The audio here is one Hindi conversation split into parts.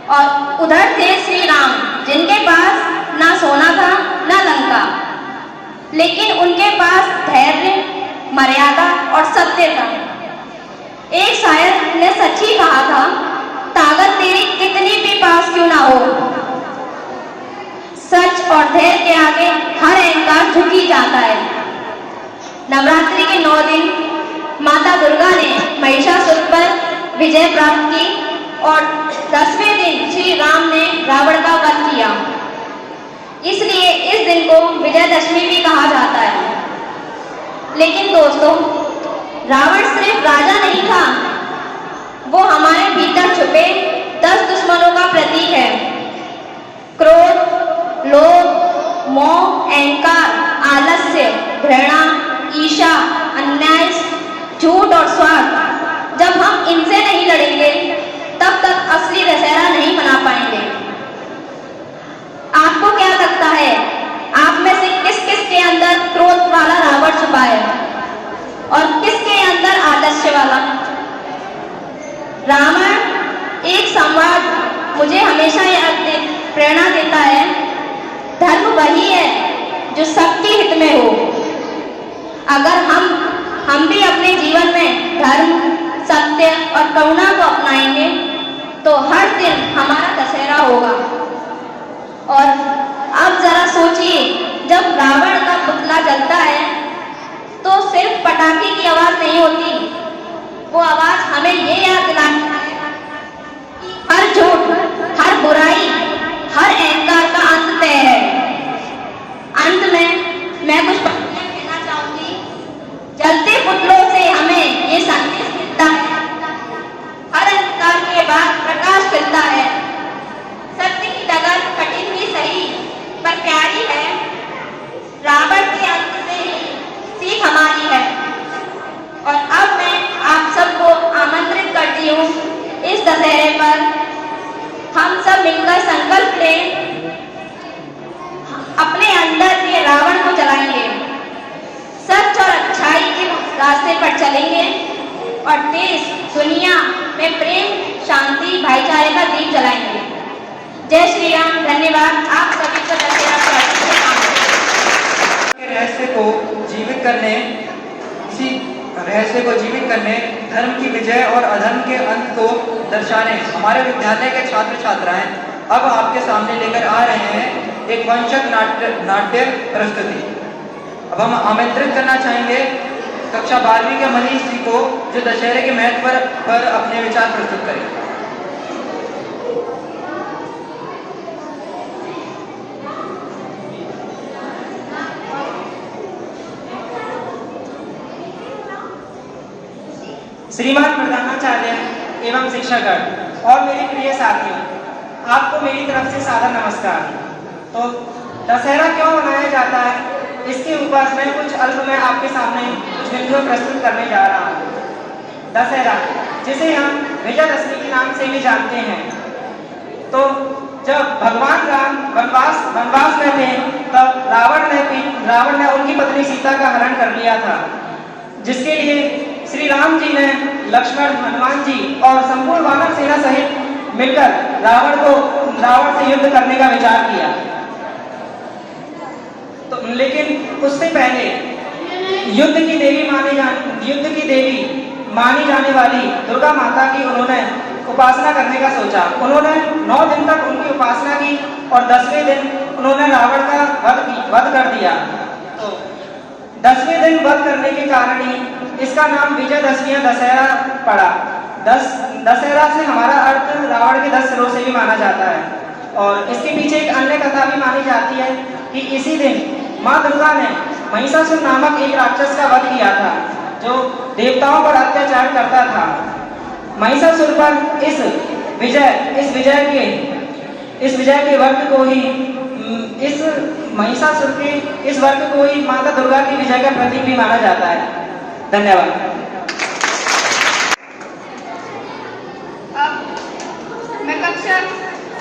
और उधर थे श्री राम, जिनके पास ना सोना था ना लंका, लेकिन उनके पास धैर्य, मर्यादा और सत्य था। एक शायर ने सच ही कहा था, ताकत तेरी कितनी भी पास क्यों ना हो, सच और धैर्य के आगे हर अहंकार झुक ही जाता है। नवरात्रि के 9 दिन माता दुर्गा ने महिषासुर पर विजय प्राप्त की और 10वें दिन श्री राम ने रावण का वध किया। इसलिए इस दिन को विजयदशमी भी कहा जाता है। लेकिन दोस्तों, रावण सिर्फ राजा नहीं था, वो हमारे भीतर छुपे 10 दुश्मनों का प्रतीक है। क्रोध, लोभ, मोह, अहंकार, आलस्य, घृणा, ईर्ष्या, अन्याय, झूठ और स्वार्थ। जब हम इनसे नहीं लड़ेंगे तब तक असली दशहरा नहीं मना पाएंगे। आपको क्या लगता है, आप में से किस किस के अंदर क्रोध वाला रावण छुपा है और किसके अंदर आलस्य वाला? रावण एक संवाद मुझे हमेशा यह प्रेरणा देता है, धर्म वही है जो सबके हित में हो। अगर हम भी अपने जीवन में धर्म, सत्य और करुणा को अपनाएंगे तो हर दिन हमारा दशहरा होगा। और अब जरा सोचिए, जब रावण का पुतला जलता है तो सिर्फ पटाखे की आवाज नहीं होती, वो आवाज हमें ये याद दिलाती है कि हर झूठ, हर बुराई, हर अहंकार का अंत तय है। अंत में मैं कुछ पंक्तियां कहना चाहूंगी। जलते पुतलों से हमें ये संदेश मिलता है, हर अंधकार के बाद प्रकाश खिलता है। सत्य की डगर कठिन भी सही पर प्यारी है। रावण के अंत से ही सीख हमारी है। और अब मैं आप सबको आमंत्रित करती हूँ, इस दशहरे पर हम सब मिलकर संकल्प लें, अपने अंदर के रावण को जलाएंगे, सच और अच्छाई के रास्ते पर चलेंगे और देश दुनिया में प्रेम, शांति, भाईचारे का दीप जलाएंगे। जय श्री राम। धन्यवाद। आप सभी को दशहरा रहस्य को जीवित करने, इसी रहस्य को जीवित करने, धर्म की विजय और अधर्म के अंत को दर्शाने हमारे विद्यालय के छात्र छात्राएं अब आपके सामने लेकर आ रहे हैं एक वंशज नाट्य प्रस्तुति। अब हम आमंत्रित करना चाहेंगे कक्षा 12वीं के मनीष जी को, जो दशहरे के महत्व पर अपने विचार प्रस्तुत करेंगे। श्रीमान प्रधानाचार्य एवं शिक्षकगण और मेरे प्रिय साथियों, आपको मेरी तरफ से सादर नमस्कार। तो दशहरा क्यों मनाया जाता है, इसके ऊपर मैं कुछ अल्प में आपके सामने कुछ बिंदु प्रस्तुत करने जा रहा हूँ। दशहरा, जिसे हम विजयदशमी के नाम से भी जानते हैं, तो जब भगवान राम वनवास में थे तब रावण ने उनकी पत्नी सीता का हरण कर लिया था, जिसके लिए श्री राम जी ने लक्ष्मण, हनुमान जी और संपूर्ण वानर सेना सहित मिलकर रावण से युद्ध करने का विचार किया। तो लेकिन उससे पहले युद्ध की देवी मानी जाने वाली दुर्गा माता की उन्होंने उपासना करने का सोचा। उन्होंने 9 दिन तक उनकी उपासना की और 10वें दिन उन्होंने रावण का वध कर दिया। तो 10वें दिन वध करने के कारण ही इसका नाम विजयदशमी या दशहरा पड़ा। दशहरा से हमारा अर्थ रावण के 10 सिरों से भी माना जाता है। और इसके पीछे एक अन्य कथा भी मानी जाती है कि इसी दिन माँ दुर्गा ने महिषासुर नामक एक राक्षस का वध किया था, जो देवताओं पर अत्याचार करता था। महिषासुर पर इस विजय के वर्ग को ही इस महिषासुर के इस वर्ग को ही माता दुर्गा की विजय का प्रतीक भी माना जाता है। धन्यवाद। अब मैं कक्षा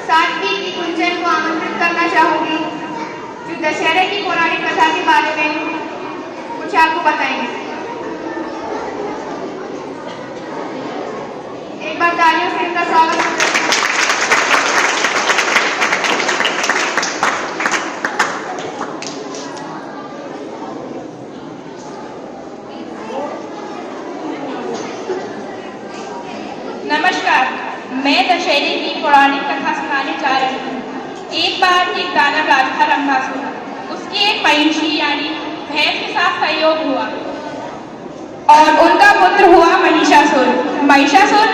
7वीं की गुंजन को आमंत्रित करना चाहूंगी, जो दशहरे की पौराणिक कथा के बारे में कुछ आपको बताएंगे। एक बार तालियों से इनका स्वागत। दशहरे की पौराणिक कथा सुनाने जा रही हूँ। एक बार एक दानव राजा था रंभासुर। उसकी एक महिषी यानी भैंस के साथ संयोग हुआ और उनका पुत्र हुआ महिषासुर। महिषासुर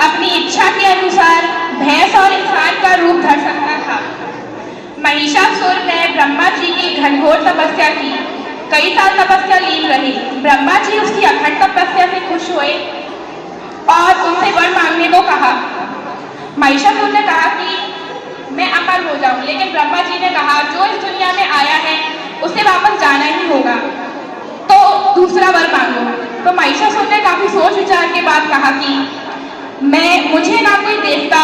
अपनी इच्छा के अनुसार भैंस और इंसान का रूप धर सकता था। महिषासुर ने ब्रह्मा जी की घनघोर तपस्या की। कई साल तपस्या लीन रही। ब्रह्मा जी उसकी अखंड तपस्या से खुश हुए और उनसे वर मांगने को कहा। महिषासुर ने कहा कि मैं अमर हो जाऊं, लेकिन ब्रह्मा जी ने कहा जो इस दुनिया में आया है उसे वापस जाना ही होगा, तो दूसरा वर मांगो। तो महिषासुर ने काफी सोच विचार के बाद कहा कि मुझे ना कोई देवता,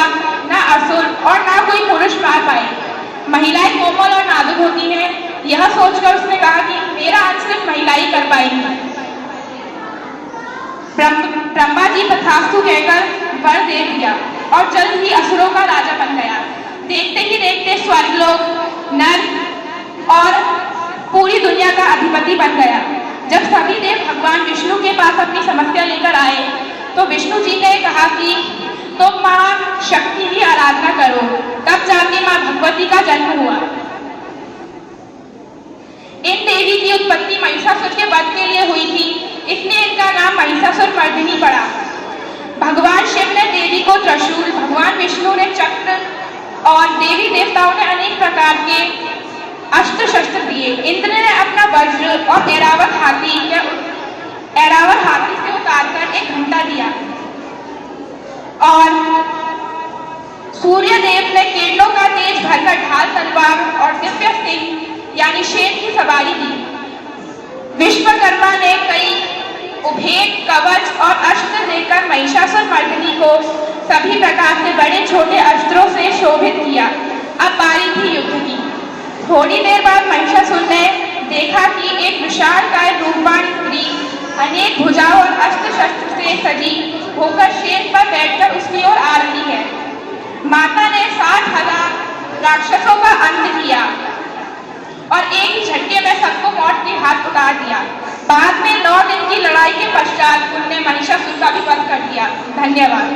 ना असुर और ना कोई पुरुष मार पाए। महिलाएं कोमल और नाजुक होती हैं, यह सोचकर उसने कहा कि मेरा अंत सिर्फ महिलाएं कर पाएंगी। ब्रह्मा जी तथास्तु कहकर वर दे दिया और जल्द ही असुरों का राजा बन गया। देखते ही देखते स्वर्गलोक, नर्क और पूरी दुनिया का अधिपति बन गया। जब सभी देव भगवान विष्णु के पास अपनी समस्या लेकर आए तो विष्णु जी ने कहा कि तुम मां शक्ति की आराधना करो। तब जाके मां भगवती का जन्म हुआ। इन देवी की उत्पत्ति महिषासुर के वध के लिए हुई थी, इसलिए इनका नाम महिषासुर मर्दिनी पड़ा। भगवान शिव ने देवी को त्रिशूल, भगवान विष्णु ने चक्र और देवी देवताओं ने अनेक प्रकार के अस्त्र शस्त्र दिए। इंद्र ने अपना वज्र और ऐरावत हाथी से उतारकर एक घंटा दिया और सूर्य देव ने किरणों का तेज भरकर ढाल तलवार और दिव्य सिंह यानी शेर की सवारी दी। विश्वकर्मा ने कई उभेद, कवच और अस्त्र देकर महिषासुर मर्दिनी को सभी प्रकार से बड़े छोटे अस्त्रों से शोभित किया। अब बारी थी युद्ध की। थोड़ी देर बाद महिषासुर ने देखा कि एक विशालकाय रूपवान स्त्री अनेक भुजाओं और अस्त्र शस्त्र से सजी होकर शेर पर बैठकर उसकी ओर आ रही है। माता ने 60,000 राक्षसों का अंत किया और एक ही झटके में सबको मौत के हाथ उतार दिया। बाद में 9 दिन की लड़ाई के पश्चात उनने महिषासुर का भी वध कर दिया। धन्यवाद।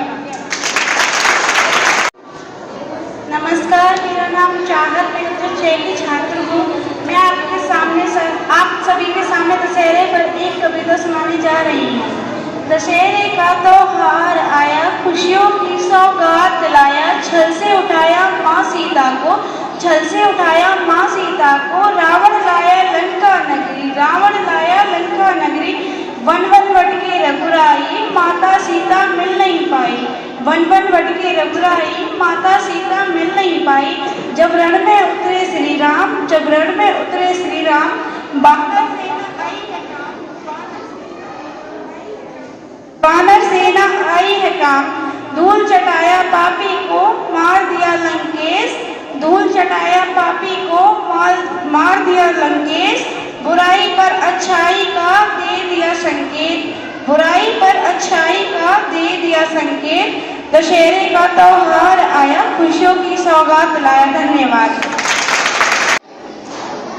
नमस्कार, मेरा नाम चाहत मैं 6 की छात्र हूँ। मैं आपके सामने आप सभी के सामने दशहरे पर एक कविता सुनाने जा रही हूँ। दशहरे का त्योहार आया, खुशियों की सौगात दिलाया, छल से उठाया माँ सीता को, छल से उठाया माँ सीता को। रावण लाया लंका नगरी, रावण लाया लंका नगरी। वन वन भटके रघुराई, माता सीता मिल नहीं पाई। वन वन भटके रघुराई, माता सीता मिल नहीं पाई। जब रण में उतरे श्री राम, जब रण में उतरे श्री राम, वानर सेना आई है काम। धूल चटाया पापी को, मार दिया लंकेश। धूल चटाया पापी को, मार दिया लंकेश। बुराई पर अच्छाई का दे दिया संकेत, बुराई पर अच्छाई का दे दिया संकेत। दशहरे का त्योहार आया, खुशियों की सौगात लाया। धन्यवाद।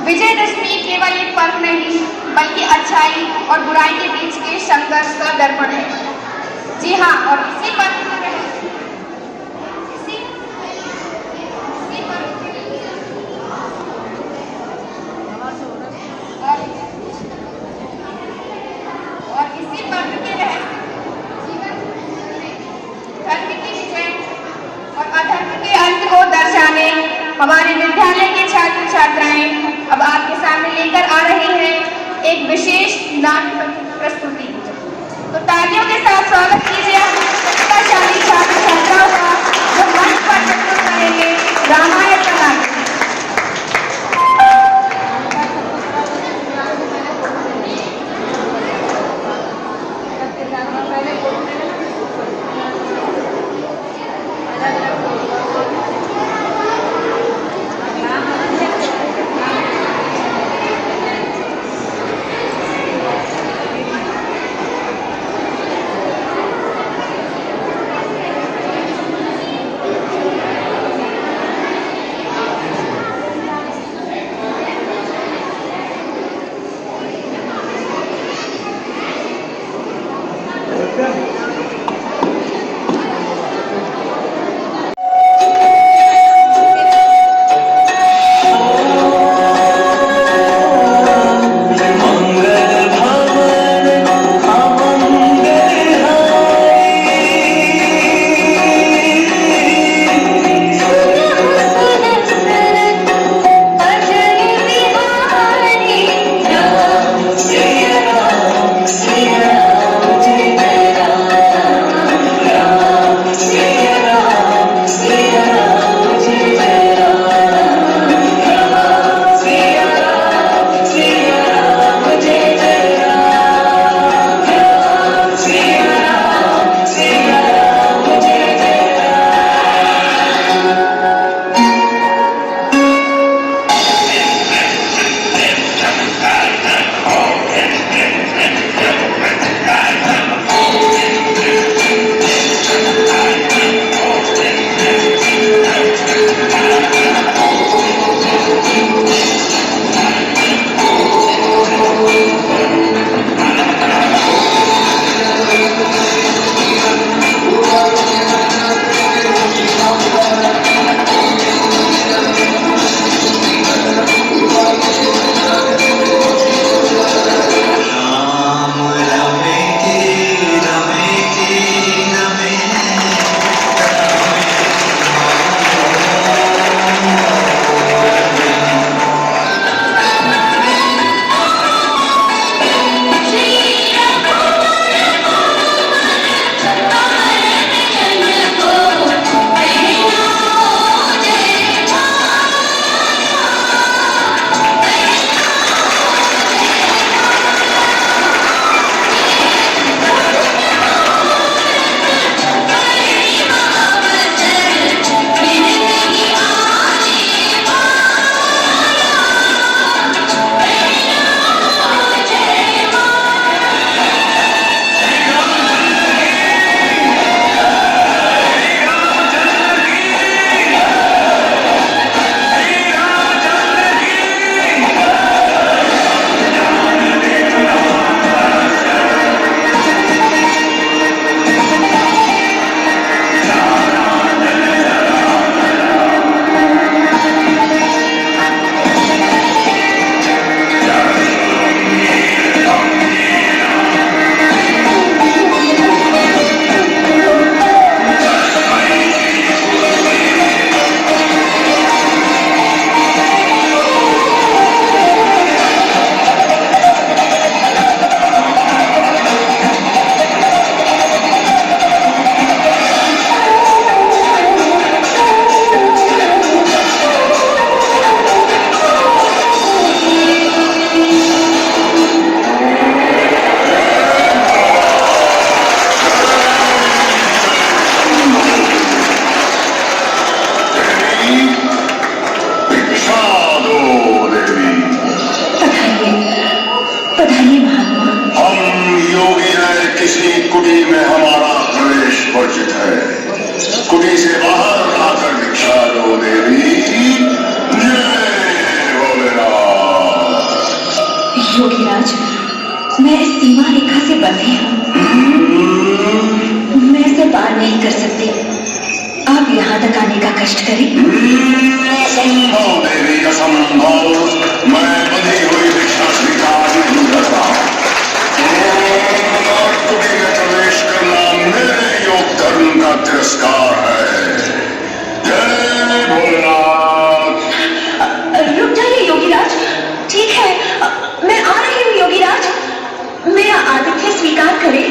विजयदशमी केवल एक पर्व नहीं बल्कि अच्छाई और बुराई के बीच के संघर्ष का दर्पण है। जी हाँ, और इसी पर्व के रहस्य जीवन धर्म की विजय और अधर्म के अंत को दर्शाने हमारे विद्यालय के छात्र छात्राएं अब आपके सामने लेकर आ रहे हैं एक विशेष नाट्य प्रस्तुति। तो तालियों के साथ स्वागत कीजिए प्रतिभाशाली छात्र छात्राओं का जो मंच पर प्रस्तुत करेंगे रामायण का नाटक। नहीं कर सकती। आप यहाँ तक आने का कष्ट करें। असंभव देवी, असंभव। मैं बंधी हुई भिक्षा स्वीकार नहीं करता। कुटी में प्रवेश करना मेरे योग धर्म का तिरस्कार है। जय भोलेनाथ। रुक जाइए योगीराज। ठीक है, मैं आ रही हूँ योगीराज। मेरा आतिथ्य स्वीकार करें।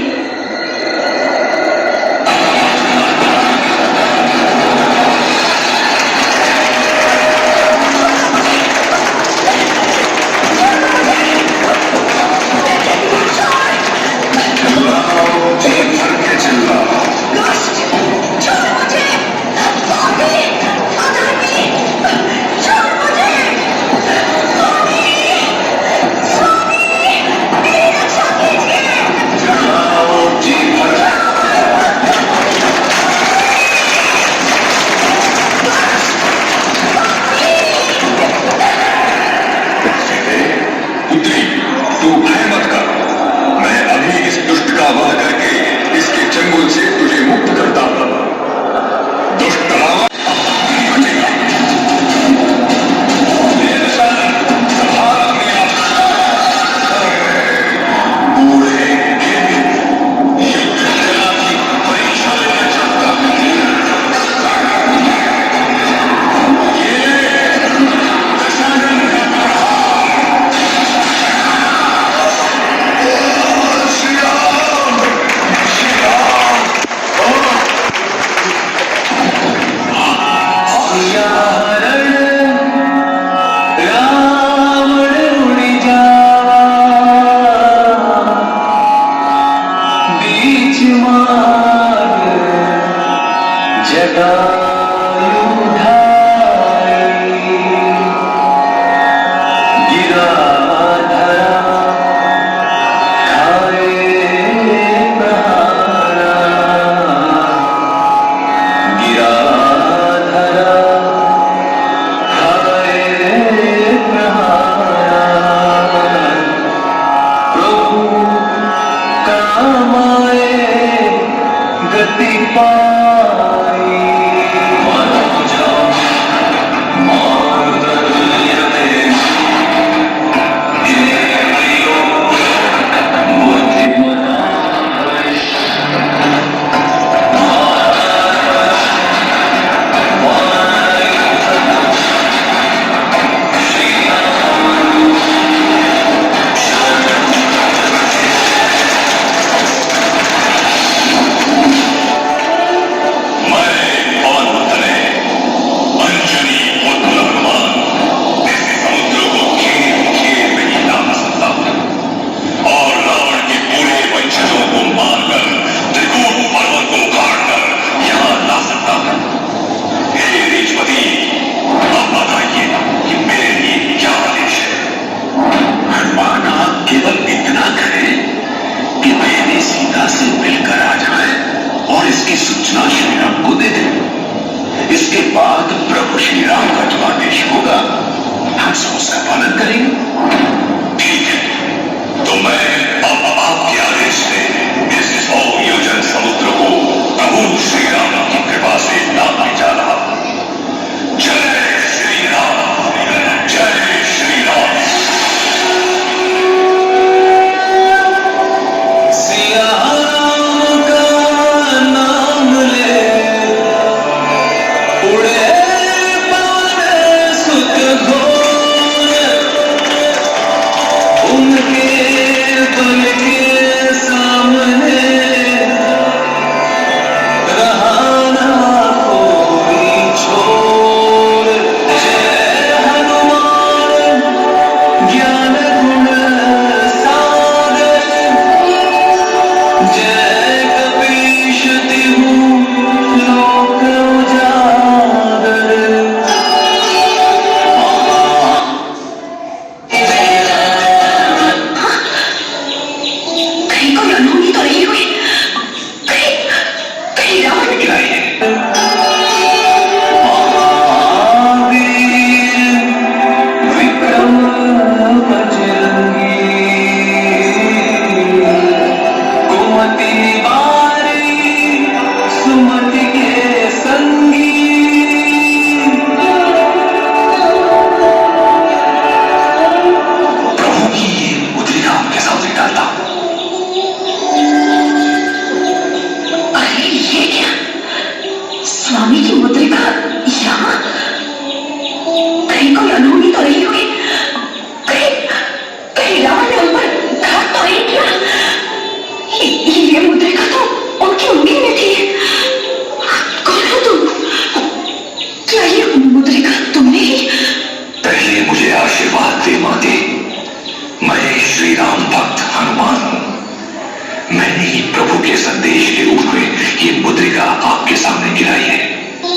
श्री राम भक्त हनुमान हूं। मैंने ही प्रभु के संदेश के रूप में ये मुद्रिका आपके सामने गिराई है।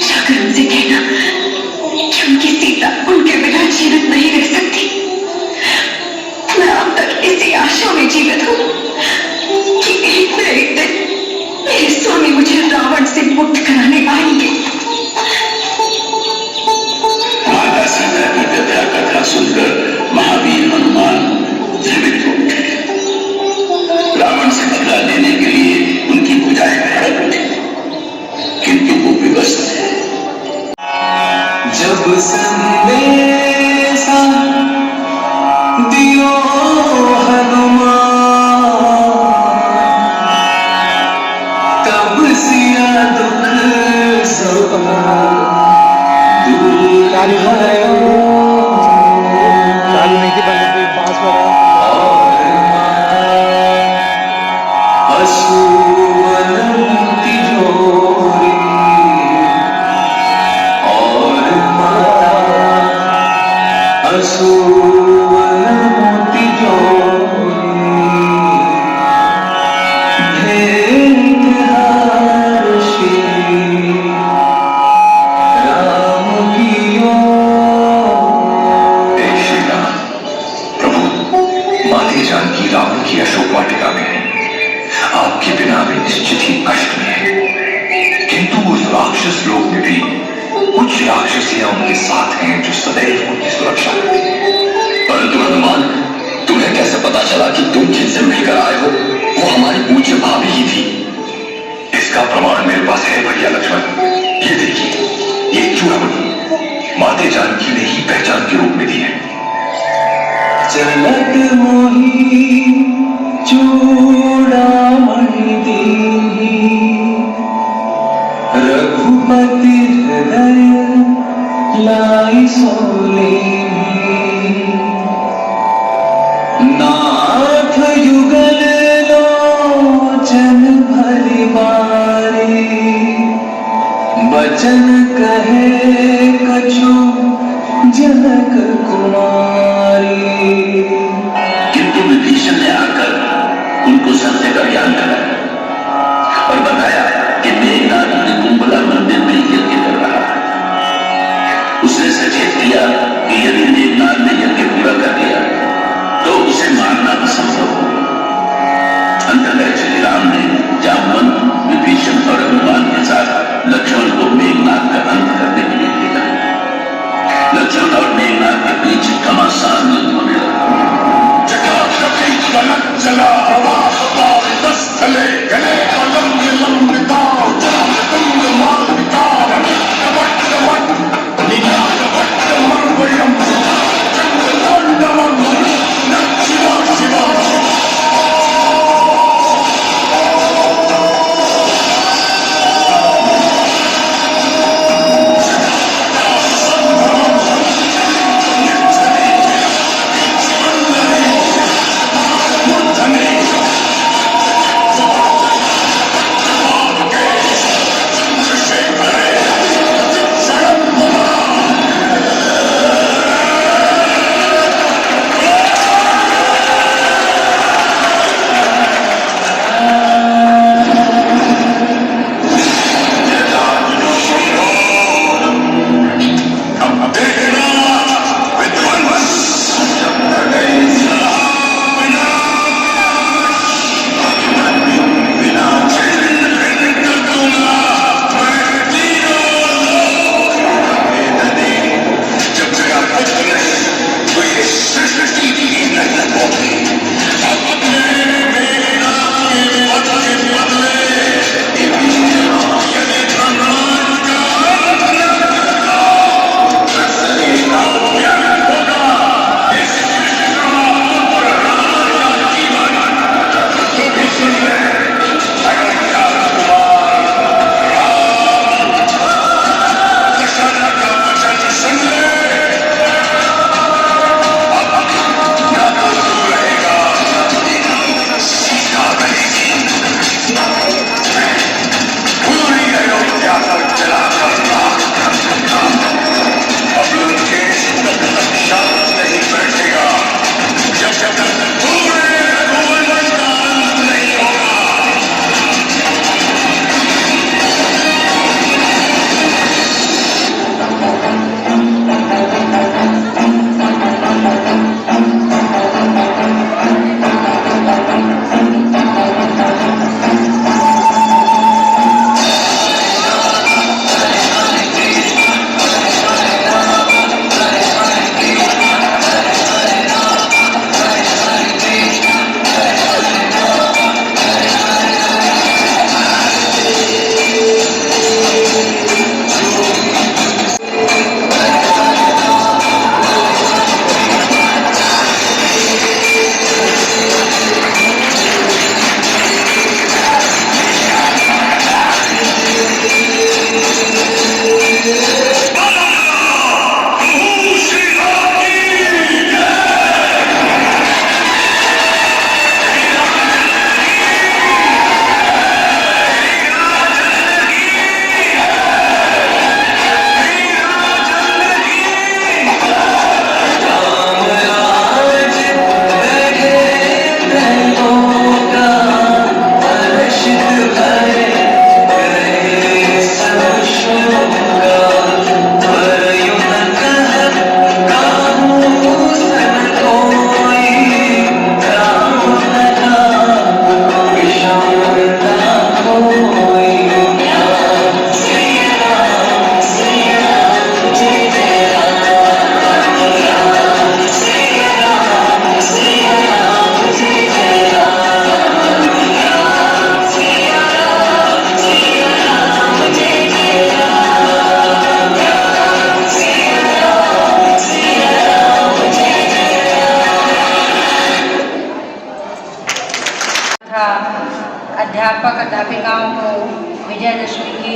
जाकर उनसे कहना कि उनकी सीता उनके बिना जीवित नहीं रह सकती। मैं अब तक इसी आशा में जीवित हूं कि एक न एक दिन मेरे स्वामी मुझे रावण से मुक्त कराने आएंगे। माता सीता की कथा कथा सुनकर महावीर हनुमान जीवित हो उठे। रावण से बदला लेने के लिए उनकी भुजाएं फैल उठी, किंतु वो विवश थे। जब संदेशा दियो हनुमान, तब सिया दुख सब दूर भयो। असुवनति जोरी और माता असुवनति जोरी भेंट हर्षि राम कियो। हे श्री राम, प्रभु माते जानकी रावण की अशोक वाटिका में है। आपके बिना वे निश्चित ही कष्ट में है, किंतु उस राक्षस लोक में भी कुछ राक्षसियां उनके साथ हैं जो सदैव उनकी सुरक्षा करती हैं। परंतु हनुमान, तुम्हें कैसे पता चला कि तुम जिनसे मिलकर आए हो वो हमारी पूज्य भाभी ही थी? इसका प्रमाण मेरे पास है भैया लक्ष्मण। ये देखिए, ये चूड़ामणि माते जानकी ने ही पहचान के रूप में दी है। चलत मोही चूड़ामणि दीनी, रघुपति हृदय लाई सोलेनी। नाथ युगल लोचन भरि बारी, बचन कहे कछु जनक कुमारी। किंतु विभीषण ने आकर उनको सत्य का ज्ञान कराया और बताया कि मेघनाथ निकुंभला मंदिर में यज्ञ कर रहा है। उसने सचेत किया कि यदि मेघनाथ ने यज्ञ पूरा कर दिया तो उसे मारना असंभव होगा। अंततः श्री राम ने जामवंत, विभीषण और हनुमान के साथ लक्ष्मण को मेघनाथ का अंत करने के लिए भेजा। लक्ष्मण और मेघनाथ के बीच घमासान युद्ध होने लगा। स्थले गले लंबिता तुंग मालविता मंगलम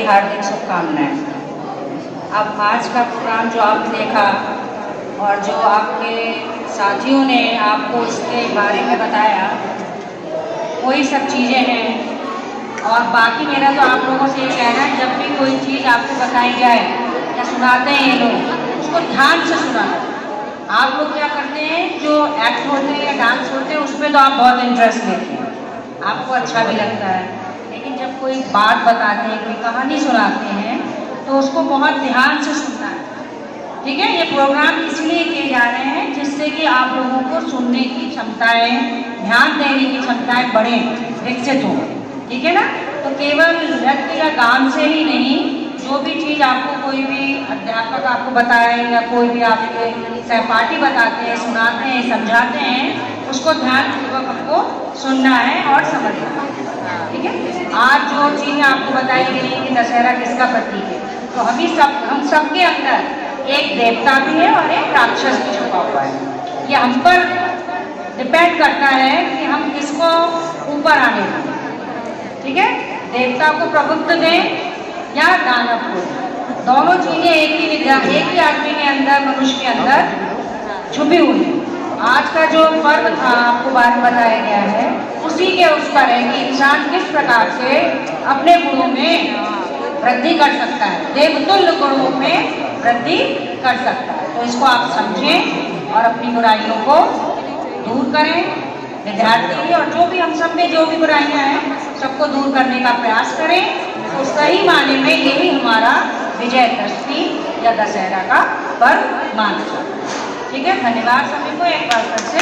हार्दिक शुभकामनाएं। अब आज का प्रोग्राम जो आपने देखा और जो आपके साथियों ने आपको इसके बारे में बताया, वही सब चीज़ें हैं। और बाकी मेरा तो आप लोगों से ये कहना है, जब भी कोई चीज़ आपको बताई जाए या सुनाते हैं ये लोग, उसको ध्यान से सुना। आप लोग क्या करते हैं, जो एक्ट होते हैं या डांस होते हैं उसमें तो आप बहुत इंटरेस्ट लेते हैं, आपको अच्छा भी लगता है, लेकिन जब कोई बात बताते हैं, कोई कहानी सुनाते हैं, तो उसको बहुत ध्यान से सुनना है। ठीक है, ये प्रोग्राम इसलिए किए जा रहे हैं जिससे कि आप लोगों को सुनने की क्षमताएं, ध्यान देने की क्षमताएं बढ़े, विकसित हो। ठीक है ना। तो केवल नृत्य या गान से ही नहीं, जो भी चीज़ आपको कोई भी अध्यापक आपको बताए या कोई भी आपके सहपाठी बताते हैं, सुनाते हैं, समझाते हैं, उसको ध्यानपूर्वक हमको सुनना है और समझना है। ठीक है। आज जो चीज़ें आपको बताई गई कि दशहरा किसका प्रतीक है, तो हम सबके अंदर एक देवता भी है और एक राक्षस भी छुपा हुआ है। ये हम पर डिपेंड करता है कि हम किसको ऊपर आने दें। ठीक है, देवता को प्रभुत्व दें या दानव को, दोनों चीजें एक ही आदमी के अंदर, मनुष्य के अंदर छुपी हुई है। आज का जो पर्व था आपको बात बताया गया है, उसी के उस पर है कि इंसान किस प्रकार से अपने गुणों में वृद्धि कर सकता है, देवतुल्य गुणों में वृद्धि कर सकता है। तो इसको आप समझें और अपनी बुराइयों को दूर करें। विद्यार्थी और जो भी हम सब में जो भी बुराइयां हैं, सबको दूर करने का प्रयास करें। तो सही माने में यही हमारा विजयदशमी या दशहरा का पर्व माना जाता है। ठीक है, धन्यवाद सभी को एक बार फिर से।